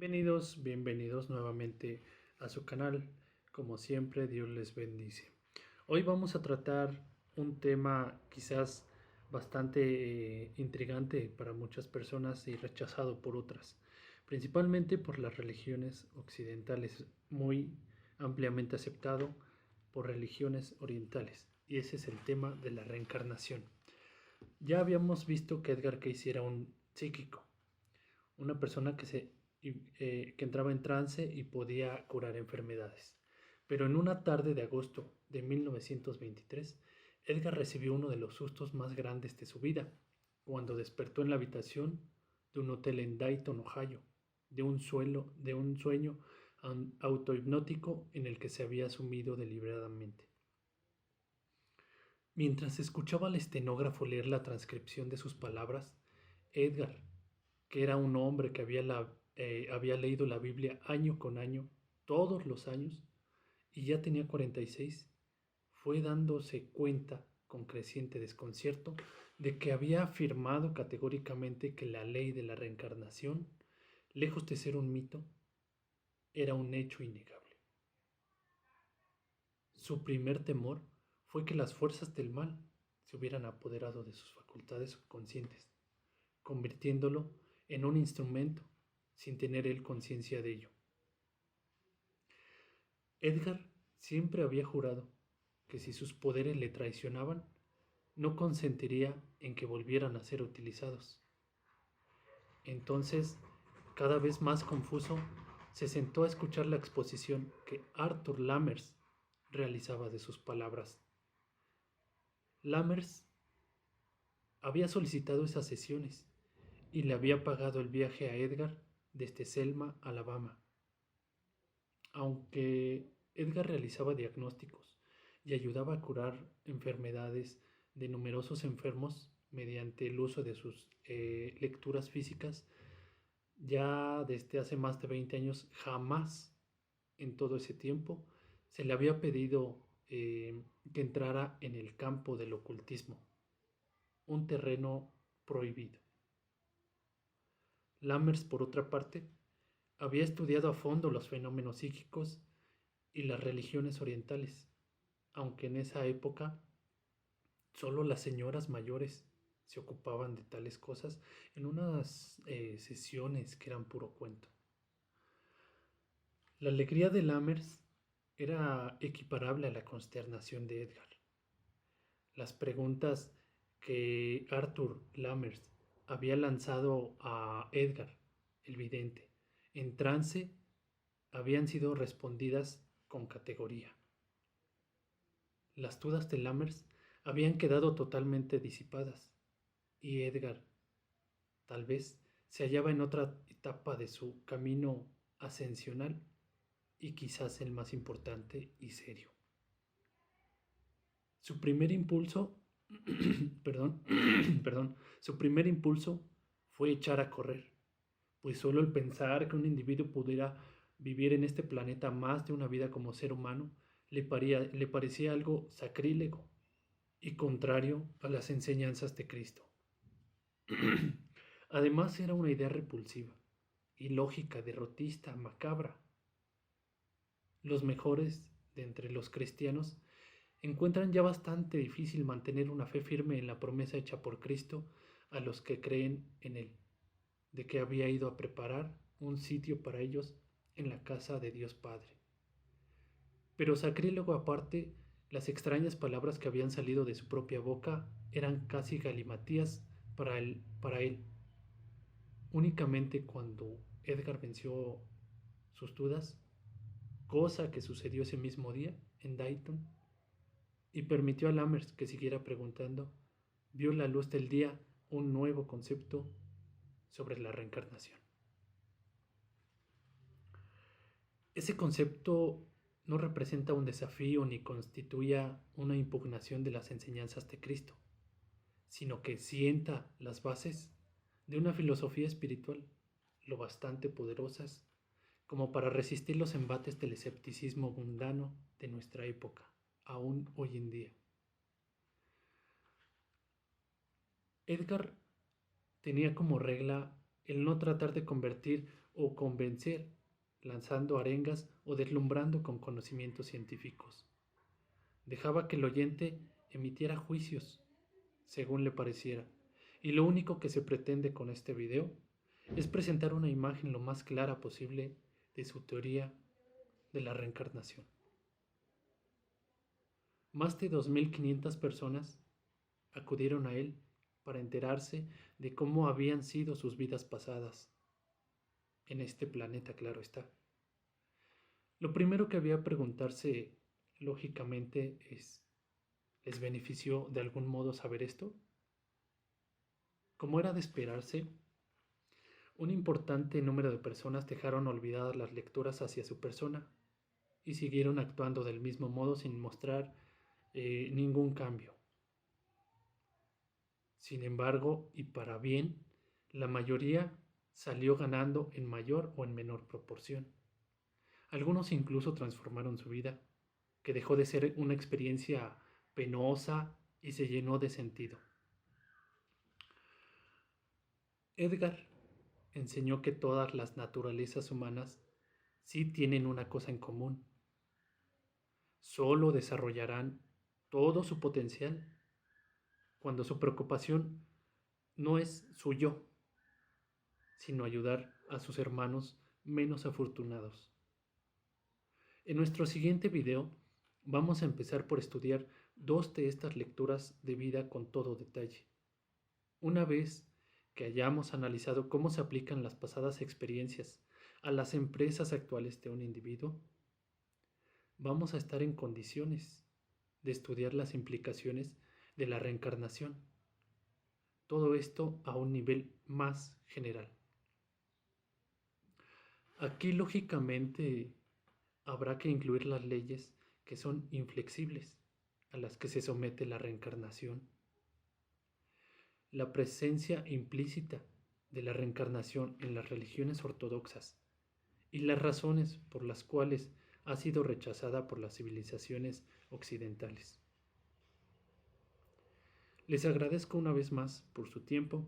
Bienvenidos nuevamente a su canal. Como siempre, Dios les bendice. Hoy vamos a tratar un tema quizás bastante intrigante para muchas personas y rechazado por otras, principalmente por las religiones occidentales, muy ampliamente aceptado por religiones orientales. Y ese es el tema de la reencarnación. Ya habíamos visto que Edgar Cayce era un psíquico, una persona que entraba en trance y podía curar enfermedades. Pero en una tarde de agosto de 1923, Edgar recibió uno de los sustos más grandes de su vida, cuando despertó en la habitación de un hotel en Dayton, Ohio, de un sueño autohipnótico en el que se había sumido deliberadamente. Mientras escuchaba al estenógrafo leer la transcripción de sus palabras, Edgar, que era un hombre que había leído la Biblia año con año, todos los años, y ya tenía 46, fue dándose cuenta, con creciente desconcierto, de que había afirmado categóricamente que la ley de la reencarnación, lejos de ser un mito, era un hecho innegable. Su primer temor fue que las fuerzas del mal se hubieran apoderado de sus facultades subconscientes, convirtiéndolo en un instrumento sin tener él conciencia de ello. Edgar siempre había jurado que si sus poderes le traicionaban, no consentiría en que volvieran a ser utilizados. Entonces, cada vez más confuso, se sentó a escuchar la exposición que Arthur Lammers realizaba de sus palabras. Lammers había solicitado esas sesiones y le había pagado el viaje a Edgar desde Selma, Alabama. Aunque Edgar realizaba diagnósticos y ayudaba a curar enfermedades de numerosos enfermos mediante el uso de sus lecturas físicas, ya desde hace más de 20 años jamás en todo ese tiempo se le había pedido que entrara en el campo del ocultismo, un terreno prohibido. Lammers, por otra parte, había estudiado a fondo los fenómenos psíquicos y las religiones orientales, aunque en esa época solo las señoras mayores se ocupaban de tales cosas en unas sesiones que eran puro cuento. La alegría de Lammers era equiparable a la consternación de Edgar. Las preguntas que Arthur Lammers había lanzado a Edgar, el vidente, en trance, habían sido respondidas con categoría. Las dudas de Lammers habían quedado totalmente disipadas y Edgar, tal vez, se hallaba en otra etapa de su camino ascensional y quizás el más importante y serio. Su primer impulso, perdón, su primer impulso fue echar a correr, pues solo el pensar que un individuo pudiera vivir en este planeta más de una vida como ser humano le parecía algo sacrílego y contrario a las enseñanzas de Cristo. Además era una idea repulsiva, ilógica, derrotista, macabra. Los mejores de entre los cristianos encuentran ya bastante difícil mantener una fe firme en la promesa hecha por Cristo a los que creen en Él, de que había ido a preparar un sitio para ellos en la casa de Dios Padre. Pero sacrílego aparte, las extrañas palabras que habían salido de su propia boca eran casi galimatías para él. Únicamente cuando Edgar venció sus dudas, cosa que sucedió ese mismo día en Dayton, y permitió a Lammers que siguiera preguntando, vio la luz del día un nuevo concepto sobre la reencarnación. Ese concepto no representa un desafío ni constituya una impugnación de las enseñanzas de Cristo, sino que sienta las bases de una filosofía espiritual lo bastante poderosas como para resistir los embates del escepticismo mundano de nuestra época, aún hoy en día. Edgar tenía como regla el no tratar de convertir o convencer, lanzando arengas o deslumbrando con conocimientos científicos. Dejaba que el oyente emitiera juicios, según le pareciera, y lo único que se pretende con este video es presentar una imagen lo más clara posible de su teoría de la reencarnación. Más de 2.500 personas acudieron a él para enterarse de cómo habían sido sus vidas pasadas, en este planeta, claro está. Lo primero que había que preguntarse, lógicamente, es, ¿les benefició de algún modo saber esto? Como era de esperarse, un importante número de personas dejaron olvidadas las lecturas hacia su persona y siguieron actuando del mismo modo sin mostrar ningún cambio. Sin embargo, y para bien, la mayoría salió ganando en mayor o en menor proporción. Algunos incluso transformaron su vida, que dejó de ser una experiencia penosa y se llenó de sentido. Edgar enseñó que todas las naturalezas humanas sí tienen una cosa en común. Solo desarrollarán todo su potencial cuando su preocupación no es su yo, sino ayudar a sus hermanos menos afortunados. En nuestro siguiente video vamos a empezar por estudiar 2 de estas lecturas de vida con todo detalle. Una vez que hayamos analizado cómo se aplican las pasadas experiencias a las empresas actuales de un individuo, vamos a estar en condiciones de estudiar las implicaciones de la reencarnación. Todo esto a un nivel más general. Aquí, lógicamente, habrá que incluir las leyes que son inflexibles, a las que se somete la reencarnación. La presencia implícita de la reencarnación en las religiones ortodoxas y las razones por las cuales ha sido rechazada por las civilizaciones occidentales. Les agradezco una vez más por su tiempo.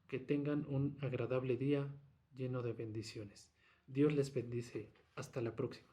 Que tengan un agradable día lleno de bendiciones. Dios les bendice. Hasta la próxima.